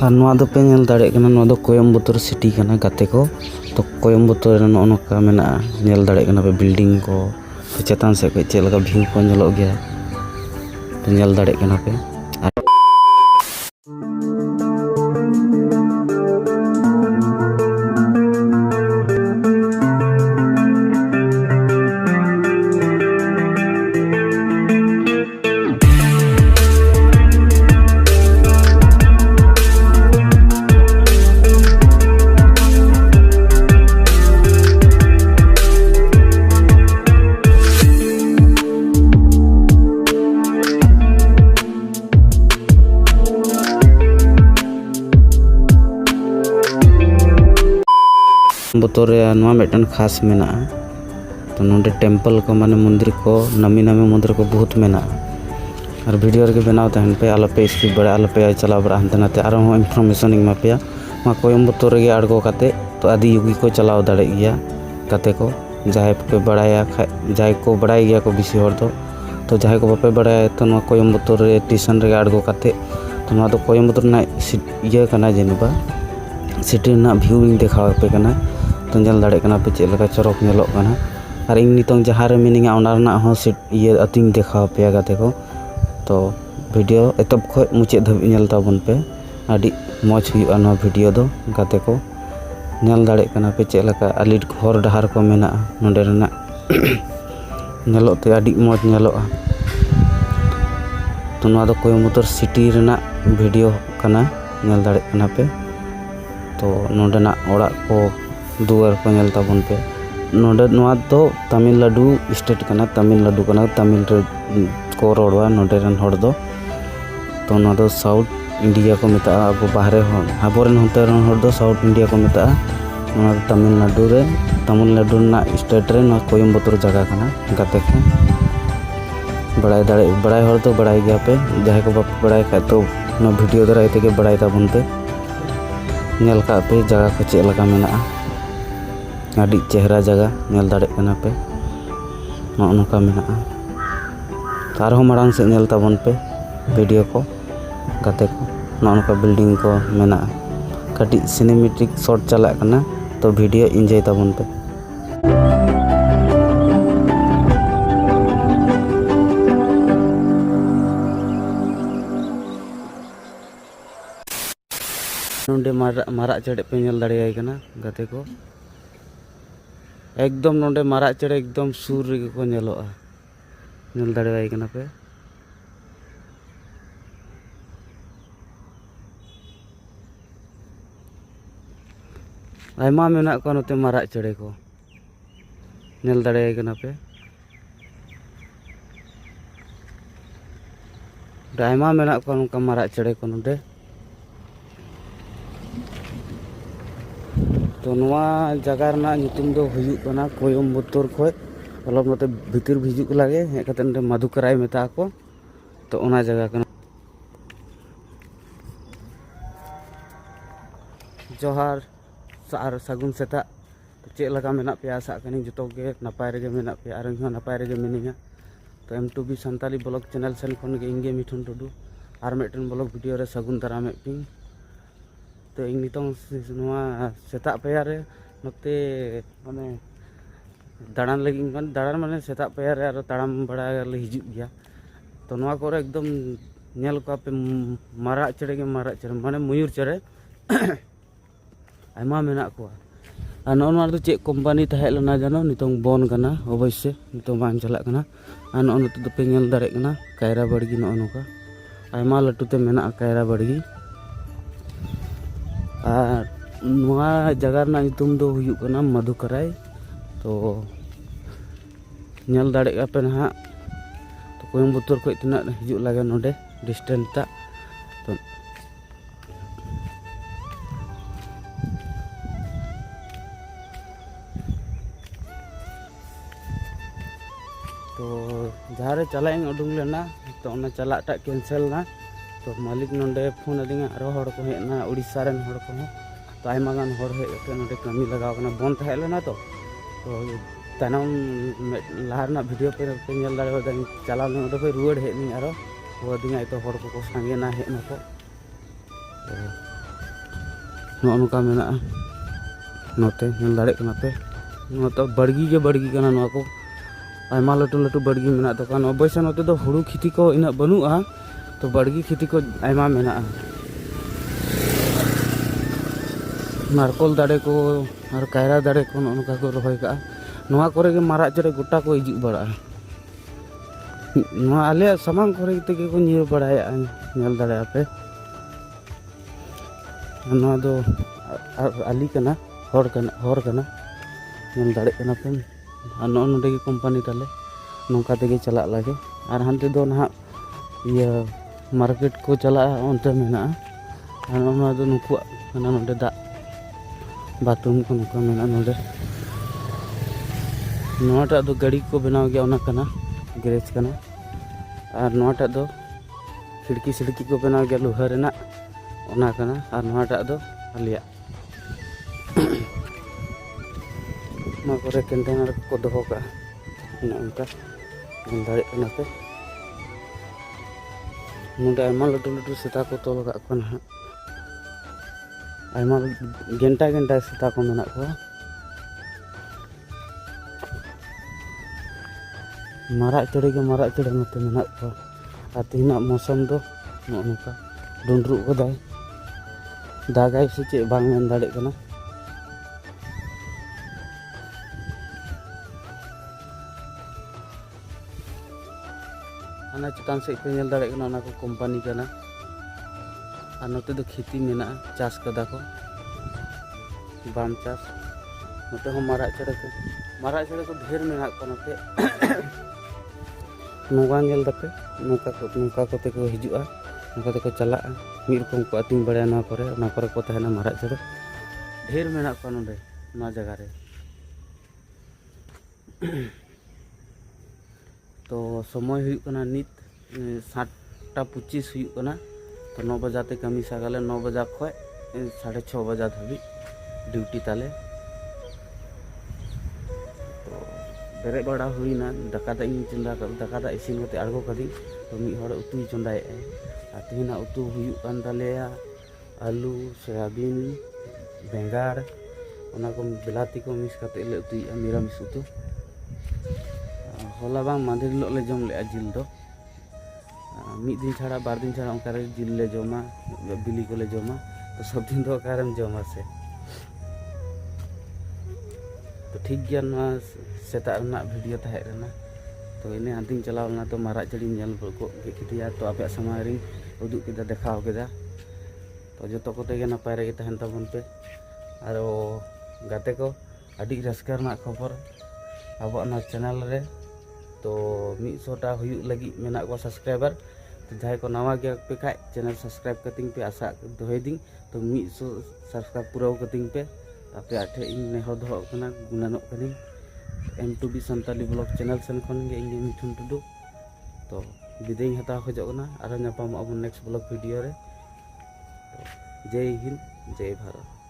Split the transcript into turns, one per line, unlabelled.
और नवा दो पे नेल दाड़े कना नवा दो कोयम्बटूर सिटी कना गाते को तो कोयम्बटूर रे नोका मेना नेल दाड़े कना पे बिल्डिंग को चेतान से को चेलका व्यू को नेलो गया तो नेल दाड़े कना पे कोयम्बटूर मेटन खास मेना तो नोडे टेम्पल को माने मंदिर को नमी नमी मंदिर को बहुत मेना और वीडियो रे बनाव तहन पे आलो पे स्किप बड़ा आलो पे चला बड़ा हनते नाते आरो इनफॉरमेशन इमा पे मा कोयम्बटूर रे आड़गो काते तो आदि युगी को चलाव दाड़े गया काते को जाहे पे बड़ाया जाहे को बड़ाई गया को बिसी हर तो जाहे को बापे बड़ाया तो नो कोयम्बटूर रे स्टेशन रे आड़गो काते तो नो कोयम्बटूर ना इया कना जेनेबा सिटी ना व्यू बिंग देखाव पे कना तो नेल दाड़े कना पे चेलका चरक नेलो कना और इन नितों जहाँ रे मिनिंगा ओना रना हो ये अतिंग देखाव पे गाते को तो वीडियो एतब खो मुचे धबी नेल ताबन पे आदि मौज हुआ ना वीडियो दो गाते को नेल दाड़े कना पे चेलका आलिट हर डहार को मेना नोडे रना नेलो ते आदि मौज नेलो तो ना दो कोयम्बटूर सिटी रना वीडियो कना नेल दाड़े कना पे तो नोडेना ओड़ा को दुआर को नेल ताबन पे नोडे नवा तो तमिलनाडु स्टेट कना तमिलनाडु कना तमिल रे को रोडवा नोडे रन हर दो तो ना दो साउथ इंडिया को मेता अब बाहरे आबोरेन होते रन हर दो साउथ इंडिया को मेता ना तमिलनाडु ना स्टेट रे ना कोयम्बटूर जगह कना गाते को बड़ाई हर तो बड़ाई गया पे जहाँ को बाप बड़ाई खा तो ना वीडियो द्वारा इते के बड़ाई ताबन पे नेल का पे जगह को चेक लगा मेना आदि चेहरा जगह नेल दाड़े कना पे नोका मेना तारहो माड़ांग से नेल ताबन पे वीडियो को गाते को नोका बिल्डिंग को मेना कटी सिनेमेटिक शॉट चला कना तो वीडियो एंजॉय ताबन पे नोडे मारा चढ़े पे नेल दाड़े कना गाते को एकदम नोडे मारा चढ़े एकदम सुर रे को नेलोआ नेल दाड़े कना पे आयमा मेना को नोते मारा चढ़े को नेल दाड़े कना पे आयमा मेना को नोका मारा चढ़े को नोडे तो नवा जगह रना नितुम दो हुयु कना कोयम्बटूर खो मतलब नोते भीतर भिजु को लागे हे कते नोते मधुकराई मेता को तो ओना जगह कना जोहार सार सगुन सेता तो चे लगा मेना पे आशा कनी जतो के नपाय रे मेना पे आर हो नपाय रे मिनिया तो M2B संताली ब्लॉग चैनल सेन खन के इंगे मिठुन टुडू आर मेटन ब्लॉग वीडियो रे सगुन दारामे पिंग तो इन नितों सेता पेया रे नोते माने दाड़ान लगी दाड़ान माने सेता पेया रे आरो ताड़ाम बड़ा ले हिजु गया तो नवा को एकदम नेल को पे मारा चढ़े माने मयूर चढ़े आयमा मेना को आ नोना तो चे कंपनी तहे लना जानो नितों बन कना अवश्य नितों बान चला कना आ नो तो पे नेल दाड़े कना कायरा बड़गी नो नोका आयमा लटुते मेना कायरा बड़गी और नवा जगह ना नितुम दो हुयु कना मधुकराई तो नेल दाड़े पे ना तो कोयम्बटूर को इतना हिजु लगे नोडे डिस्टेंस ता तो जहाँ रे चला उडूंग लेना तो उन्हें चला कैंसल ना तो मालिक नोडे फोन अदिंगा आरो हड़ को हेना उड़ीसा रेन हड़ को तो आयमा गान हड़ हे नोडे कमी लगाव कना बंद तहे लेना तो तायनम लाहारना वीडियो पे नेल दाड़े चलाव ने ओडे पे रुआड़ हेनी आरो वो दिंगा तो हड़ को सांगे ना हेना को तो नौका मेना नोते नेल दाड़े कना पे तो बड़गी के बड़गी कना नोआ को आयमा लटू लटू बड़गी मेना तो कान अवश्य नोते दो हुड़ू खेती को इना बनुआ तो बड़गी खेती को आयमा मेना नारकोल दाड़े को और कायरा दाड़े को नोका को रोहय का नोआ करे के मारा चरे गोटा को हिजू बड़ा नोआ आले सामान करे तेगे को नियो बड़ाया नेल दाड़े आपे नोआ दो आली कना हर कना नेल दाड़े कना पे नो नोडे के कंपनी ताले नोका तेगे चला लागे और हानते दो ना ये मार्केट को चला ओनते मेना और नोआ दो नुकुआ कना नोडे दा बाथरूम को नुका मेना नोडे नोटा दो गाड़ी को बनाव गया ओना कना गैरेज कना और नोटा दो खिड़की सिड़की को बनाव गया लोहा रेना ओना कना और नोटा दो आलिया नो करे कंटेनर को दोहो का उनका दाड़े कना पे नोडे आयमा लटू लटू सेता को तोल का कना आयमा घंटा घंटा सेता को मेना को मारा चढ़े नोते मेना को और तीना मौसम दो नोका डुंडरू गदाय दागाय से चे बांग मेन दाड़े कना आना चितान से पे नेल दाड़े कना को कंपनी कना और नोते दो खेती मेना चाष कदा को बाम चाष नोते हम मारा चढ़े को ढेर मेना को नोते नोगा नेल दपे नोका कोते को हिजुआ नोका ते को चला मिद रकम को अतिंग बड़ा ना करे को तहना मारा चढ़े ढेर मेना को नोडे ना जगह रे तो समय हुई कना नित 7:25 हुई कना तो 9 बजाते कमी सागाले 9 बजा खय 6:30 बजा धाबी ड्यूटी ताले तो बेरे बड़ा हुई ना दाका दा इन चंदा दाका दा इसिन होते आड़गो कदी तो मी हड़ उतु चंदाए आ तिना उतु हुई कान तालेया आलू सोयाबीन बेंगार ओना को बिलाती को मिक्स करते ले उतु निरामिष उतु होला बांग मांदे ले जम ले जिल दो मिद दिन छाड़ा बार दिन छाड़ा उनका जिल ले जमा बिली को ले जमा तो सब दिन तो कारम जमा से तो ठीक गया ना सेता रना वीडियो ताहे रना तो इने हांतिन चलावना तो मारा चढ़ी नेल को कितिया तो आपे समारिंग उदु केदा देखाव केदा तो जतो कोते गे नपाय रे तहन तबन पे आरो गाते को अडी रस्कर ना खबर अब ना चैनल रे तो 100टा हुई लगी मेना को सब्सक्राइबर तो जहाँ को नवा गया पे खाए चैनल सब्सक्राइब कतिंग पे आशा दोहे दिन तो 100 सब्सक्राइब पूरा कतिंग पे आपे आठे इन नेहर दो कना गुनानो कनी M2B संताली ब्लॉग चैनल सेन खन गे इन मिठुन टुडू तो विदाई हता खोजो कना आरो नापाम अब नेक्स्ट ब्लॉग वीडियो रे तो जय हिंद जय भारत।